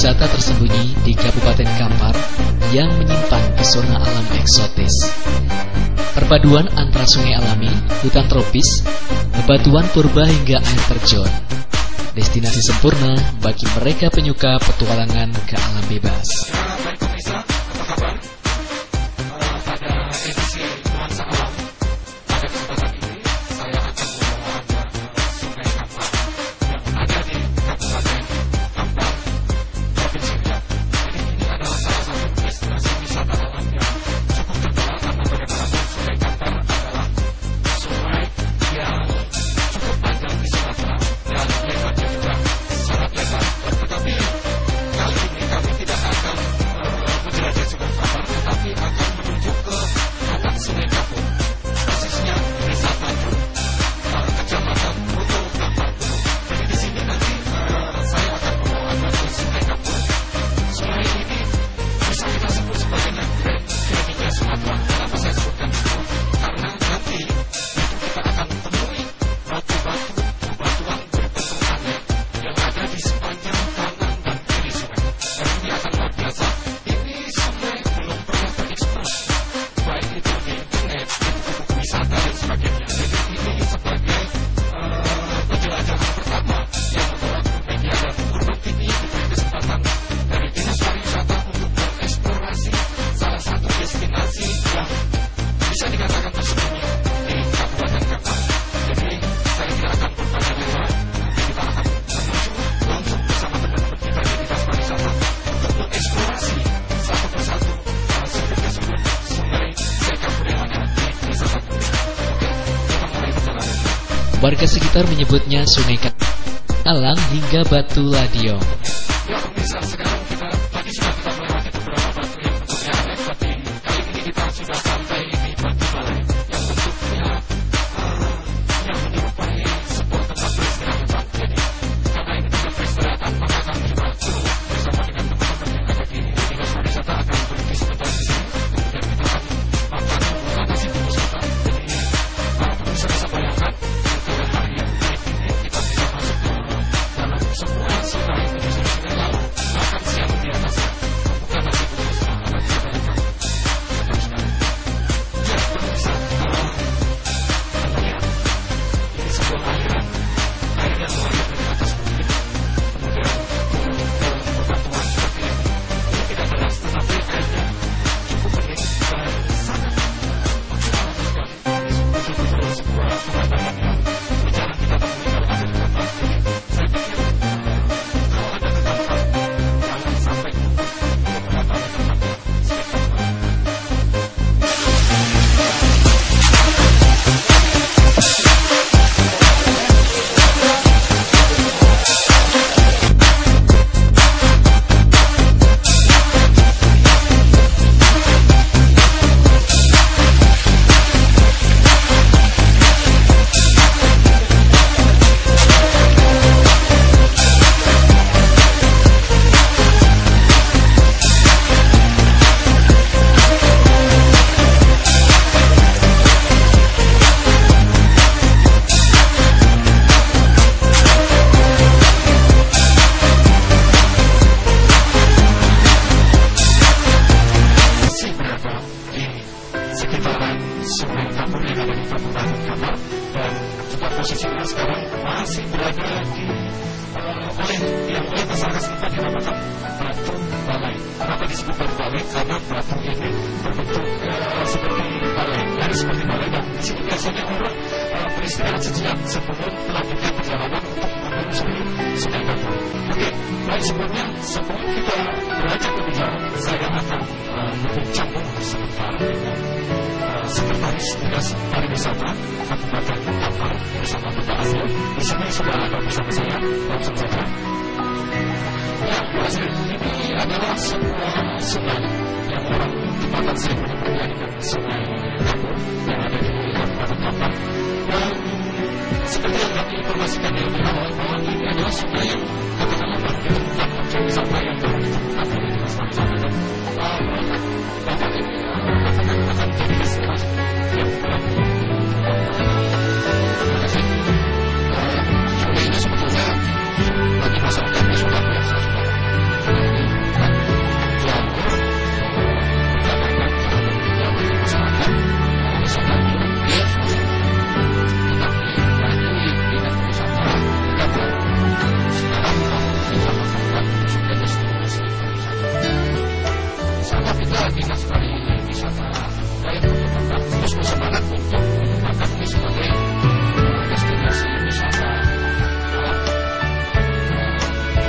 wisata tersembunyi di Kabupaten Kampar yang menyimpan pesona alam eksotis. Perpaduan antara sungai alami, hutan tropis, bebatuan purba hingga air terjun. Destinasi sempurna bagi mereka penyuka petualangan ke alam bebas. Warga sekitar menyebutnya Sungai Alang hingga Batu Ladiong. Posisinya sekarang masih berada oleh masyarakat setempat dinamakan batu balai. Kenapa disebut batu balai? Karena batu ini berbentuk seperti balai, dari seperti balai, dan di sini biasanya orang beristirahat sejenak sebelum melanjutkan perjalanan untuk menyusuri Sungai Kampar. Oke, baik, sebelum kita beranjak lebih jauh, saya akan berbincang sebentar dengan Sekretaris Tugas Pariwisata Kabupaten Kampar bersama Bapak Asrul. Di sini sudah ada bersama saya, langsung saja. Ya, Pak Asrul, ini adalah sebuah sungai yang orang tempatan saya menyebutnya dengan Sungai Kampar yang ada di Kabupaten Kampar. Dan seperti yang kami informasikan di awal, bahwa ini adalah sungai yang katakanlah parkir yang objek wisata yang baru ditemukan oleh Dinas Pariwisata. Bapak ini akan jadi destinasi yang baru. Sungai ini sebetulnya bagi masyarakatnya sudah biasa, sudah minat sekali wisata yang berkembang, terus bersemangat untuk mengembangkan ini sebagai destinasi wisata alam.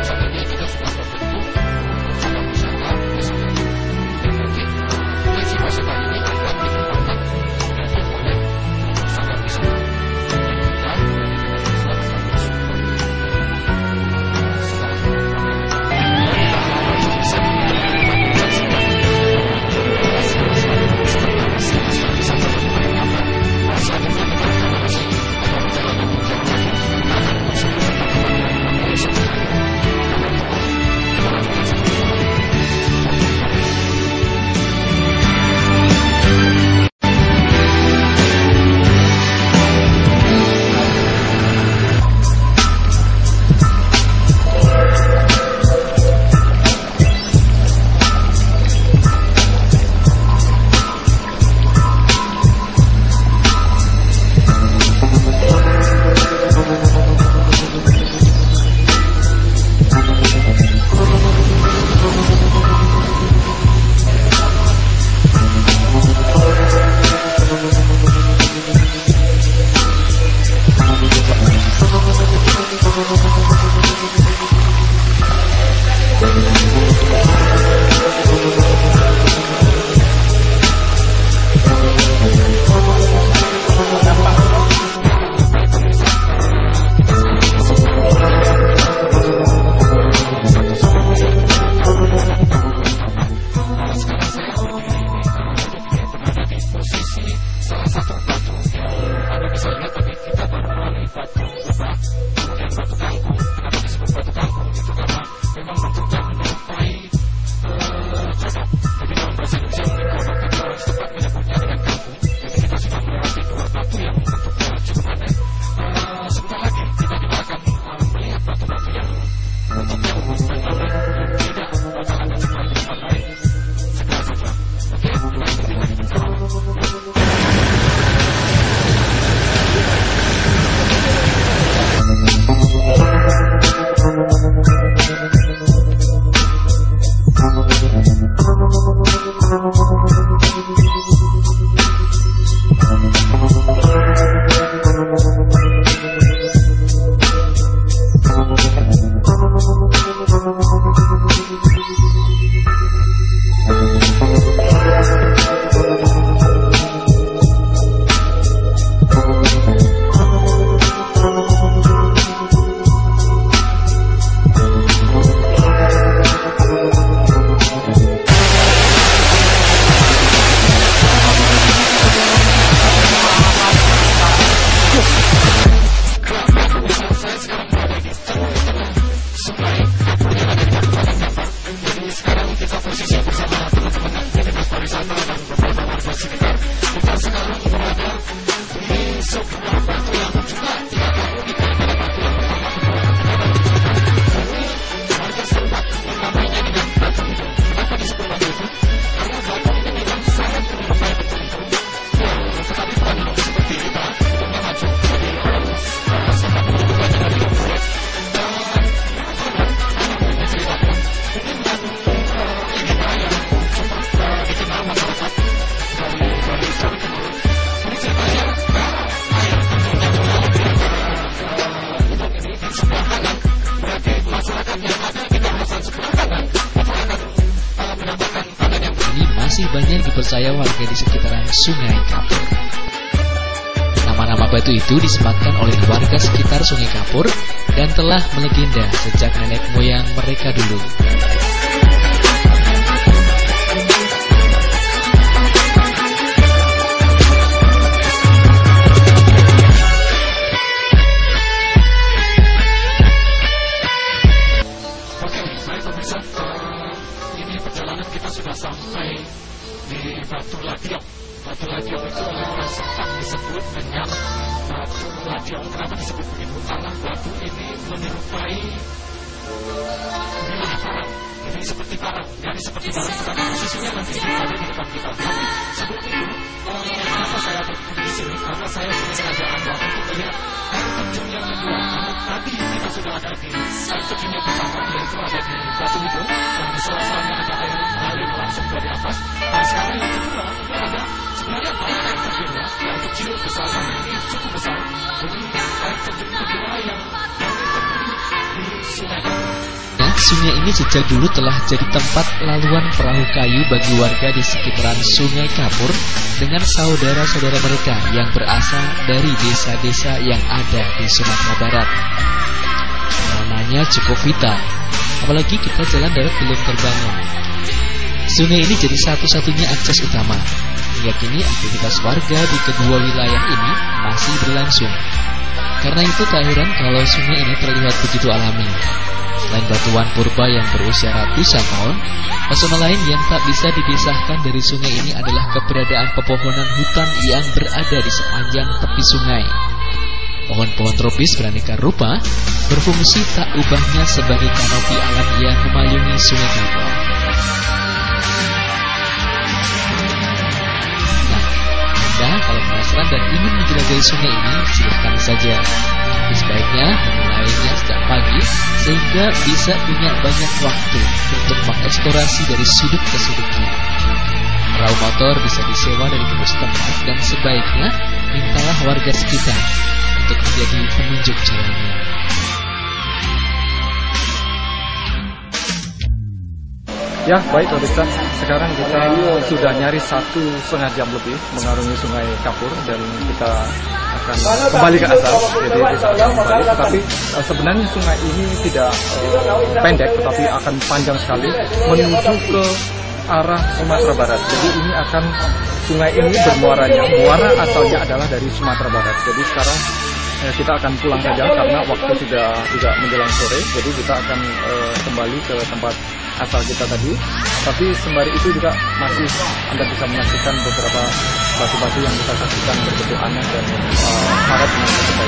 Saat ini kita sudah berbentuk cabang wisata wisata. Dan nanti prinsip wisata ini akan dikembangkan oleh cabang wisata. masih banyak dipercaya warga di sekitaran Sungai Kapur. Nama-nama batu itu disematkan oleh warga sekitar Sungai Kapur dan telah melegenda sejak nenek moyang mereka dulu. Ini perjalanan kita sudah sampai di Batu Ladiong. Batu Ladiong itu oleh orang Sepak disebut dengan Batu Ladiong. Kenapa disebut begitu? Karena batu ini menyerupai bilah karang. Ini seperti karang, jadi seperti karang, tetapi posisinya nanti ada di depan kita. Tapi sebelum itu, kenapa saya berdiri di sini? Karena saya punya kesengajaan untuk melihat air terjun yang kedua. Tadi kita sudah ada di air terjun yang pertama, yaitu ada di Batu Hidung, dan di sela-selanya ada air mengalir langsung dari atas. sungai ini sejak dulu telah jadi tempat laluan perahu kayu bagi warga di sekitaran Sungai Kapur dengan saudara-saudara mereka yang berasal dari desa-desa yang ada di Sumatera Barat. Namanya cukup vital, apalagi kita jalan darat belum terbangun. Sungai ini jadi satu-satunya akses utama. Hingga kini aktivitas warga di kedua wilayah ini masih berlangsung. Karena itu tak heran kalau sungai ini terlihat begitu alami. Selain batuan purba yang berusia ratusan tahun, pesona lain yang tak bisa dipisahkan dari sungai ini adalah keberadaan pepohonan hutan yang berada di sepanjang tepi sungai. Pohon-pohon tropis beraneka rupa berfungsi tak ubahnya sebagai kanopi alam yang memayungi Sungai Kapur. Nah, Anda kalau penasaran dan ingin menjelajahi sungai ini, silakan saja. Tapi sebaiknya mulainya sejak pagi sehingga bisa punya banyak waktu untuk mengeksplorasi dari sudut ke sudutnya. Perahu motor bisa disewa dari penduduk setempat dan sebaiknya mintalah warga sekitar untuk menjadi penunjuk jalannya. Ya, baik pemirsa. Sekarang kita sudah nyaris 1,5 jam lebih mengarungi Sungai Kapur dan kita akan kembali ke asal. Jadi kita akan kembali. Tetapi sebenarnya sungai ini tidak pendek, tetapi akan panjang sekali menuju ke arah Sumatera Barat. Jadi ini akan sungai ini muara asalnya adalah dari Sumatera Barat. Jadi sekarang kita akan pulang saja karena waktu sudah juga menjelang sore. Jadi kita akan kembali ke tempat asal kita tadi. Tapi sembari itu juga masih Anda bisa menyaksikan beberapa batu-batu yang kita saksikan berbentuk aneh dan syarat dengan kita.